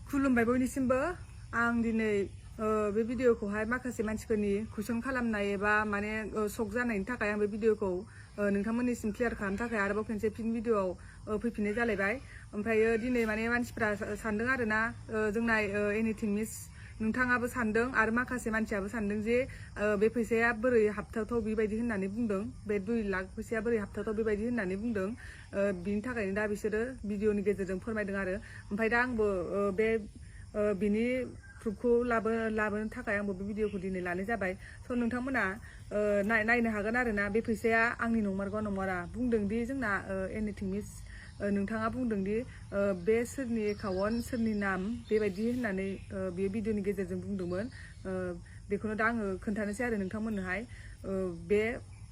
खुलुमबाय बयनिसिमबो आं दिनै बे भिडिअखौहाय माखासे मानसिफोरनि कुइसन खालामनाय एबा माने शक जानायनि थाखाय आं बे भिडिअखौ नोंथांमोननिसिम क्लियार खालामनो थाखाय आरोबाव खनसे फिन भिडिअआव फैफिननाय जालायबाय। ओमफ्रायो दिनै माने मानसिफ्रा सानदों आरोना जोंना एनिथिं मिस नोंथाङाबो सानदों आरो माखासे मानसियाबो सानदों जे बे फैसाया बोरै हाबथावथाव बेबायदि होननानै बुंदों, बे 2 लाख फैसाया बोरै हाबथावथाव बेबायदि होननानै बुंदों। बिनि थाखायनो दा बिसोरो भिडिअनि गेजेरजों फोरमायदों आरो ओमफ्राय दा आंबो बे बिनि प्रुफखौ लाबोनो थाखाय आंबो बे भिडिअखौ दिनै लानाय जाबाय। स' नोंथांमोना नायनो हागोन आरोना बे फैसाया आंनि नंमारगौ नंमारा। बुंदोंदि जोंना एनिथिं मिस नोंथाङा बुंदोंदि बे सोरनि एकाउन्ट सोरनि नाम बेबायदि होननानै बे भिडिअनि गेजेरजों बुंदोंमोन। बेखौनो दा आङो खोन्थानोसै आरो नोंथांमोननोहाय बे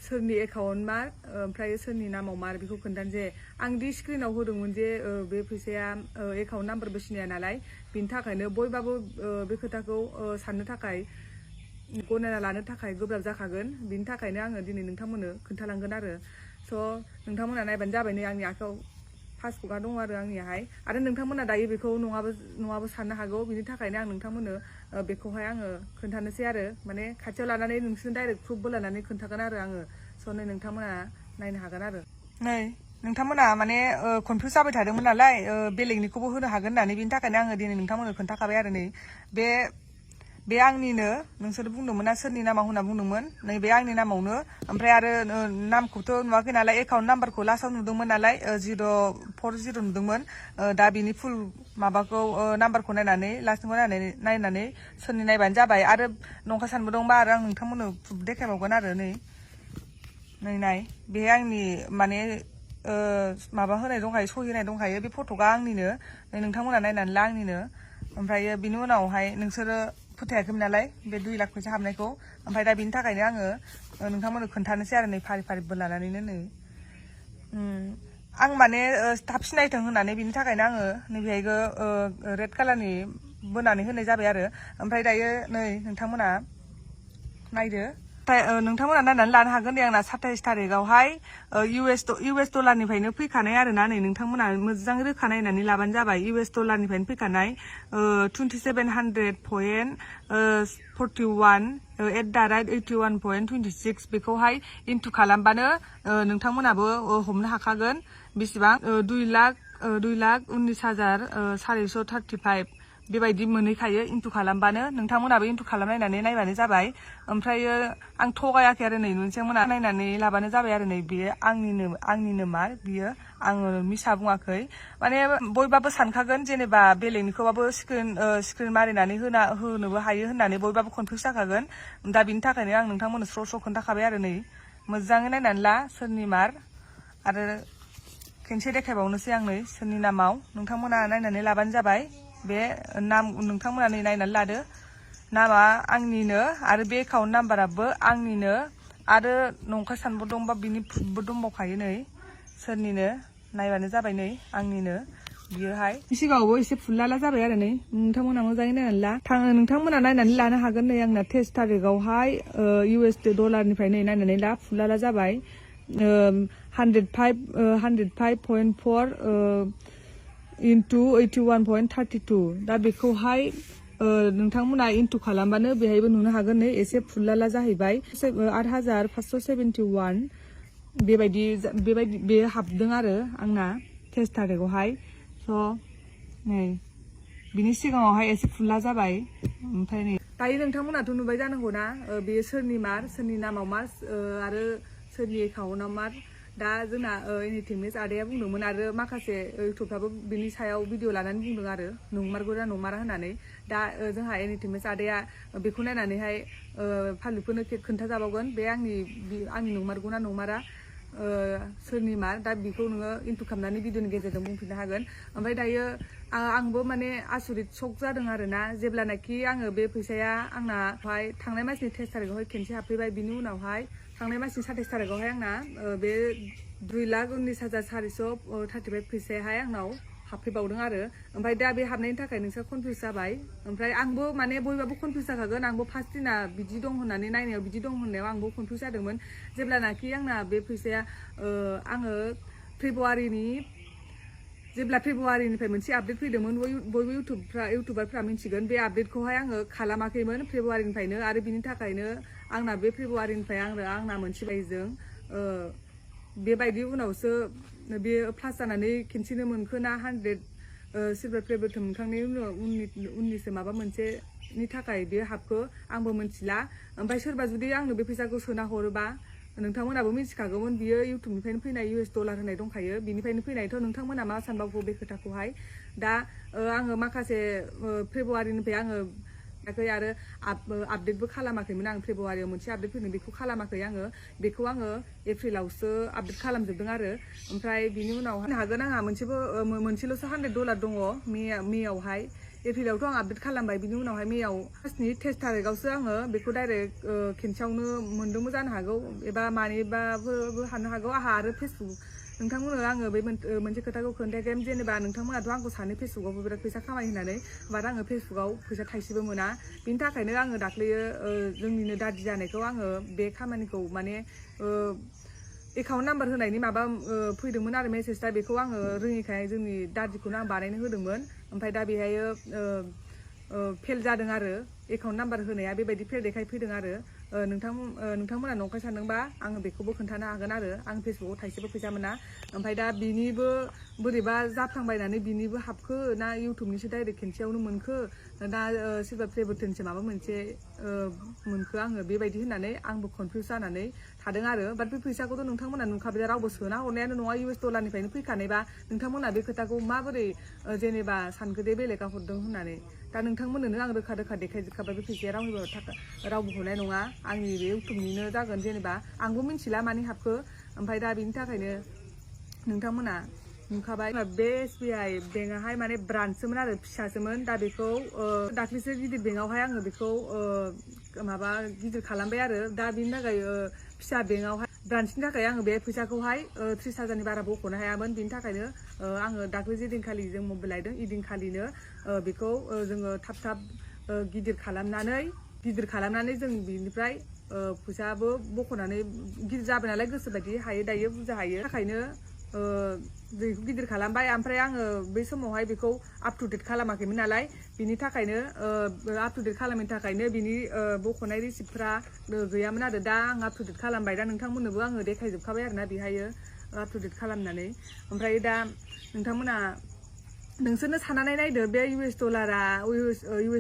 सोरनि एकाउन्ट मा ओमफ्राय सोरनि नामाव मा बेखौ खोन्थानोसै। आं दि स्क्रिनाव होदोंमोन जे बे फैसाया एकाउन्ट नाम्बारबो सिनाया नालाय बिनि थाखायनो बयबाबो बे खोथाखौ साननो थाखाय गनायना लानो थाखाय गोब्राब जाखागोन। बिनि थाखायनो आङो दिनै नोंथांमोननो खोन्थालांगोन आरो। स' नोंथांमोना नायबानो जाबाय। नै आंनि आखायाव पासबुकआ दङ आंनियाहाय आरो नोंथांमोना दायो बेखौ नङाबो साननो हागौ। बिनि थाखायनो आं नोंथांमोननो बेखौहाय आङो खोन्थानोसै आरो माने खाथियाव लानानै नोंसोरनो डाइरेक्ट प्रुफबो लानानै खोन्थागोन आरो आङो। स' नै नोंथांमोना नायनो हागोन आरो। नै नोंथांमोना माने कनफिउस जाबाय थादोंमोन नालाय बेलेगनिखौबो होनो हागोन होननानै, बिनि थाखायनो आङो दिनै नोंथांमोननो खोन्थाखाबाय आरो। नै बे आंनिनो, नोंसोर बुंदोंमोन ना सोरनि नामाव होनना बुंदोंमोन, नै बे आंनि नामावनो। ओमफ्राय आरो नामखौथ' नुवाखै नालाय, एकाउन्ट नाम्बारखौ लास्टाव नुदोंमोन नालाय 040 नुदोंमोन। दा बिनि फुल माबाखौ नाम्बारखौ नायनानै लास्टनिखौ नायनानै सोरनि नायबानो जाबाय। आरो नंखाय सानबोदोंबा आरो आं नोंथांमोननो प्रुफ देखायबावगोन आरो। नै नाय बेहाय आंनि माने माबा होनाय दंखायो, सहि होनाय दंखायो। बे फट'आ आंनिनो, नोंथांमोना नायनानै ला आंनिनो। ओमफ्रायो बिनि उनावहाय नोंसोरो फोथायाखैमोन नालाय बे 2 लाख फैसा हाबनायखौ। ओमफ्राय दा बिनि थाखायनो आङो नोंथांमोननो खोन्थानोसै आरो नै फारि फारिबो लानानैनो। नै आं माने थाब सिनायथों होननानै बिनि थाखायनो आङो नैबेहायबो रेड कालारनि बोनानै होनाय जाबाय आरो। ओमफ्राय दायो नै नोंथांमोना नायदो, नोंथांमोना नायनानै लानो हागोन दे। आंना 27 थारिखआवहाय इउएस डलारनिफ्रायनो फैखानाय आरोना। नै नोंथांमोना मोजां रोखा नायनानै लाबानो जाबाय। इउएस डलारनिफ्रायनो फैखानाय 2700.41 @81.26 बेखौहाय इन्टु खालामबानो नोंथांमोनाबो हमनो हाखागोन बेसेबां 2,19,435 बेबायदि मोनहैखायो इन्टु खालामबानो। नोंथांमोनाबो इन्टु खालामनायनानै नायबानो जाबाय। ओमफ्रायो आं थगायाखै आरो। नै नोंथांमोना नायनानै लाबानो जाबाय आरो। नै बेयो आंनिनो मार बियो, आङो मिसा बुङाखै। माने बयबाबो सानखागोन जेनेबा बेलेगनिखौबाबो स्क्रिन मारिनानै होनोबो हायो होननानै बयबाबो कनफिउस जाखागोन। दा बिनि थाखायनो आं नोंथांमोननो स्र' खोन्थाखाबाय आरो। नै मोजाङै नायनानै ला सोरनि मार। आरो खेनसे देखायबावनोसै आं नै सोरनि नामाव। नोंथांमोना नायनानै लाबानो जाबाय। बे नाम नोंथांमोना नै नायनानै लादो, नामा आंनिनो आरो बे एकाउन्ट नाम्बाराबो आंनिनो। आरो नंखाय सानबोदोंबा बिनि प्रुफबो दंबावखायो। नै सोरनिनो नायबानो जाबाय। नै आंनिनो बियोहाय। सिगाङावबो एसे फुललाला जाबाय आरो। नै नोंथांमोना मोजाङै नायनानै ला, नोंथांमोना नायनानै लानो हागोन। नै आंना 23 थारिखआवहाय इउएस डलारनिफ्राय नै नायनानै ला फुललाला जाबाय 105.4 इन्टु 81.32। दा बेखौहाय नोंथांमोना इन्टु खालामबानो बेहायबो नुनो हागोन। नै एसे फुललाला जाहैबाय 8,571 बेबायदि बे हाबदों आरो आंना 23 थारिखआवहाय। स' नै बिनि सिगाङावहाय एसे फुलला जाबाय। ओमफ्राय नै दायो नोंथांमोनाथ' नुबाय जानांगौ ना बेयो सोरनि मार, सोरनि नामाव मार आरो सोरनि एकाउन्टआव मार। दा जोंना एनिथिं मिस आदाया बुंदोंमोन आरो माखासे इउटुबफ्राबो बिनि सायाव भिडिअ लानानै बुंदों आरो नंमारगौ ना नंमारा होननानै। दा जोंहा एनिथिं मिस आदाया बेखौ नायनानैहाय फालुफोरनो खोन्थाजाबावगोन बे आंनि नंमारगौ ना नंमारा, सोरनि मार। दा बेखौ नोङो इन्टु खालामनानै भिडिअनि गेजेरजों बुंफिननो हागोन। ओमफ्राय दायो आंबो माने आसरित शक जादों आरोना जेब्लानाखि आङो बे फैसाया आंनाहाय थांनाय मासनि 23 थारिखआवहाय खेनसे हाबफैबाय। बिनि उनावहाय थांनाय मासनि 27 थारिखआवहाय आंना बे 2,19,435 फैसायाहाय आंनाव हाबफैबावदों आरो। ओमफ्राय दा बे हाबनायनि थाखाय नोंसोर कनफिउस जाबाय। ओमफ्राय आंबो माने बयबाबो कनफिउस जाखागोन। आंबो फार्स्ट दिना बिदि दं होननानै नायनायाव बिदि दं होननायाव आंबो कनफिउस जादोंमोन। जेब्लानाखि आंना बे फैसाया आङो फेब्रुवारिनि जेब्ला फेब्रुवारिनिफ्राय मोनसे आपडेट फैदोंमोन बयबो इउटुबारफ्रा मिन्थिगोन बे आपडेटखौहाय आङो खालामाखैमोन फेब्रुवारिनिफ्रायनो आरो बिनि थाखायनो आंना बे फेब्रुवारिनिफ्राय आंना मोनसे बायजों बेबायदि उनावसो बे प्लास जानानै खिन्थिनो मोनखोना 100 सिलभार प्ले बाटन मोनखांनायनि उननिसो माबा मोनसेनि थाखाय बे हाबखो आंबो मिथिला ओमफ्राय सोरबा जुदि आंनो बे फैसाखौ सोना हरोबा नोंथांमोनाबो मिथिखागौमोन बियो इउटुबनिफ्रायनो फैनाय US डलार होनाय दंखायो बिनिफ्रायनो फैनायथ' नोंथांमोना मा सानबावगौ बे खोथाखौहाय दा आङो माखासे फेब्रुवारिनिफ्राय आङो आरो आपडेटबो खालामाखैमोन आं फेब्रुवारियाव मोनसे आपडेट फैदों बेखौ खालामाखै आङो बेखौ आङो एप्रिलावसो आपडेट खालामजोबदों आरो ओमफ्राय बिनि उनाव होनो हागोन आंहा मोनसेल'सो $100 दङ मेयावहाय एप्रिलावथ' आं आपडेट खालामबाय बिनि उनावहाय मेयाव फार्स्टनि 13 तारिखआवसो आङो बेखौ डाइरेक्ट खेनसेयावनो मोनदोंबो जानो हागौ एबा मानिबाबो हानो हागौ आंहा आरो फेसबुक नोंथांमोननो आङो बे मोनसे खोथाखौ खोन्थायाखै जेनेबा नोंथांमोनाथ' आंखौ सानो फेसबुकआवबो बिराद फैसा खामाय होननानै बाट आङो फेसबुकआव फैसा थाइसेबो मोना बिनि थाखायनो आङो दाख्लैयो जोंनिनो दादि जानायखौ आङो बे खामानिखौ माने एकाउन्ट नाम्बार होनायनि माबा फैदोंमोन आरो मेसेज दा बेखौ आङो रोङिखाय जोंनि दादिखौनो आं बानायनो होदोंमोन ओमफ्राय दा बेहायो फेल जादों आरो एकाउन्ट नाम्बार होनाया बेबायदि फेल देखाय फैदों आरो नोंथांमोना नंखाय सानदोंबा आङो बेखौबो खोन्थानो हागोन आरो आं फेसबुकआव थाइसेबो फैसा मोना ओमफ्राय दा बिनिबो बोरैबा जाफ्लांबायनानै बिनिबो हाबखो ना इउटुबनिसो डाइरेक्ट खेनसेयावनो मोनखो दा सिलभार प्ले बाटनसो माबा मोनसे मोनखो आङो बेबायदि होननानै आंबो कनफिउस जानानै थादों आरो बाट बे फैसाखौथ' नोंथांमोना नुखाबाय रावबो सोना हरनायानो नङा US डलारनिफ्रायनो फैखानायबा नोंथांमोना बे खोथाखौ माबोरै जेनेबा सानखो दे बेलेगा हरदों होननानै दा नोंथांमोननो आं रोखा रोखा देखायजोबखाबाय बे फैसाया रावबो हरनाय नङा आंनि बे इउटुबनिनो जागोन जेनेबा आंबो मिथिला मानि हाबखो ओमफ्राय दा बिनि थाखायनो नोंथांमोना नुखाबाय बे SBI बेंकआहाय माने ब्रान्चसोमोन आरो फिसासोमोन दा बेखौ दाख्लैसो गिदिर बेंकआवहाय आङो बेखौ माबा गिदिर खालामबाय आरो दा बिनि थाखाय फिसा बेंकआवहाय ब्रान्चनि थाखाय आङो बे फैसाखौहाय 30,000नि बारा बख'नो हायामोन बिनि थाखायनो आङो दाख्लै जे दिनखालि जों मबाइल लायदों इदिनखालिनो बेखौ जोङो थाब गिदिर खालामनानै जों बिनिफ्राय फैसाबो बख'नानै गिदिर जाबाय नालाय गोसोबायदि हायो दायो बुरजा हायो थाखायनो बेखौ गिदिर खालामबाय ओमफ्राय आङो बै समावहाय बेखौ आप टु डेट खालामाखैमोन नालाय बिनि थाखायनो आप टु डेट खालामैनि थाखायनो बिनि बख'नाय रिसिप्टफ्रा गैयामोन आरो दा आं आप टु डेट खालामबाय दा नोंथांमोननोबो आङो देखायजोबखाबाय आरोना बेहायो आप टु डेट खालामनानै ओमफ्राय दा नोंथांमोना नोंसोरनो साननानै नायदो बे US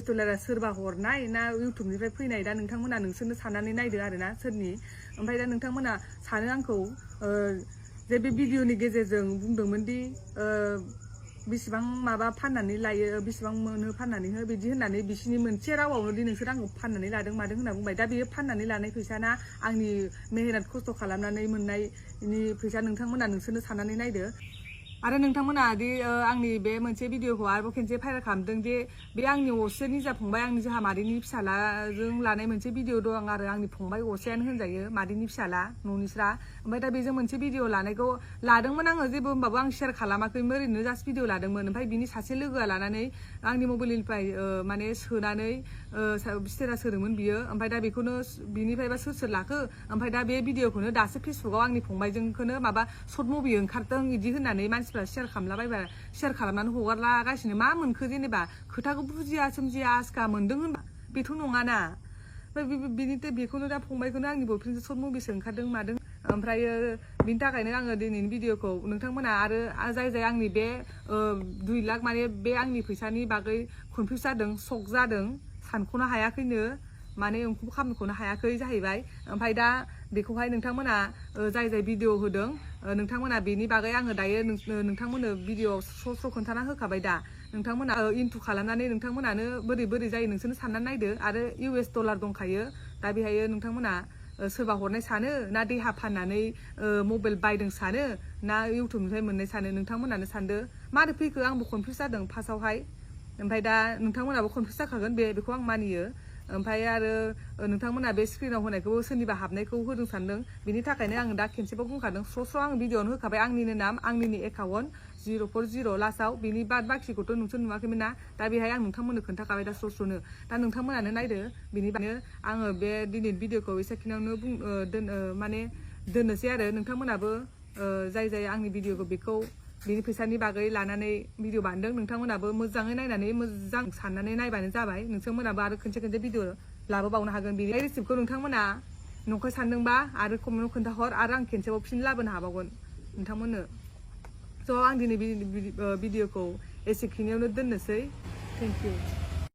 डलारा सोरबा हरनाय ना इउटुबनिफ्राय फैनाय दा नोंथांमोना नोंसोरनो साननानै नायदो आरोना सोरनि ओमफ्राय दा नोंथांमोना सानो आंखौ जे बे भिडिअनि गेजेरजों बुंदोंमोन दि बेसेबां माबा फाननानै लायो बेसेबां मोनो फाननानै हो बिदि होननानै बिसिनि मोनसे रावावनो दि नोंसोर आंखौ फाननानै लादों मादों होनना बुंबाय दा बेयो फाननानै लानाय फैसा ना आंनि मेहनत खस्थ' खालामनानै मोननायनि फैसा नोंथांमोना नोंसोरनो साननानै नायदो आरो नोंथांमोना दि आंनि बे मोनसे भिडिअखौ आरोबाव खेनसे भाइरेल खालामदों दि बे आंनि असे निजा फंबाय आंनि जोंहा मादैनि फिसालाजों लानाय मोनसे भिडिअ दं आरो आंनि फंबाय असेयानो होनजायो मादैनि फिसाला न'निस्रा ओमफ्राय दा बेजों मोनसे भिडिअ लानायखौ लादोंमोन आङो जेबो होमबाबो आं शेयार खालामाखैमोन ओरैनो जास्ट भिडिअ लादोंमोन ओमफ्राय बिनि सासे लोगोआ लानानै आंनि मबाइलनिफ्राय माने सोनानै स्टेटास होदोंमोन बियो ओमफ्राय दा बेखौनो बिनिफ्रायबा सोर लाखो ओमफ्राय दा बे भिडिअखौनो दासो फेसबुकाव आंनि फंबायजोंखौनो माबा सर्ट मुभि ओंखारदों बिदि होननानै मानसिफ्रा शेयार खालामलाबायबा शेयार खालामनानै हगारलागासिनो मा मोनखो जेनेबा खोथाखौ बुजिया सोमजिया आसखा मोनदों होनबा बेथ' नङाना ओमफ्राय बेखौनो दा फंबायखौनो आंनि बयफ्रेन्डजों सर्ट मुभिसो ओंखारदों मादों ओमफ्रायो बिनि थाखायनो आङो दिनैनि भिडिअखौ नोंथांमोना आरो जाय आंनि बे 2 लाख माने बे आंनि फैसानि बागै कनफिउस जादों शक जादों सानख'नो हायाखैनो माने ओंखाम खालामख'नो हायाखै जाहैबाय ओमफ्राय दा बेखौहाय नोंथांमोना जाय भिडिअ होदों नोंथांमोना बेनि बागै आङो दायो नोंथांमोननो भिडिअआव स्र' खोन्थाना होखाबाय दा नोंथांमोना इन्टु खालामनानै नोंथांमोनानो बोरै जायो नोंसोरनो साननानै नायदो आरो US डलार दंखायो दा बेहायो नोंथांमोना सोरबा हरनाय सानो ना देहा फाननानै मबाइल बायदों सानो ना इउटुबनिफ्राय मोननाय सानो नोंथांमोनानो सानदो मारै फैखो आंबो कनफिउस जादों फार्स्टआवहाय ओमफ्राय दा नोंथांमोनाबो कनफिउस जाखागोन बेखौ आं मानियो ओमफ्राय आरो नोंथांमोना बे स्क्रिनाव होनायखौबो सोरनिबा हाबनायखौ होदों सानदों बिनि थाखायनो आं दा खेनसेबाव बुंखादों स्र' आं भिडिअआवनो होखाबाय आंनिनो नाम आंनिनो एकाउन्ट 040 लास्टआव बिनि बाखिखौथ' नोंसोर नुवाखैमोन ना दा बेहाय आं नोंथांमोननो खोन्थाखाबाय दा स्र'नो दा नोंथांमोनानो नायदो बिनि बागैनो आङो बे दिनै भिडिअखौ एसेखिनियावनो माने दोननोसै आरो नोंथांमोनाबो जाय आंनि भिडिअखौ बेखौ बिनि फैसानि बागै लानानै भिडिअ बानायदों नोंथांमोनाबो मोजाङै नायनानै मोजां साननानै नायबानो जाबाय नोंथांमोनाबो आरो खनसे भिडिअ लाबोबावनो हागोन बिनि रिसिप्टखौ नोंथांमोना नंखाय सानदोंबा आरो कमेन्टआव खोन्थाहर आरो आं खेनसेबाव फिन लाबोनो हाबावगोन नोंथांमोननो स' आं दिनै भिडिअखौ एसेखिनियावनो दोननोसै थेंक इउ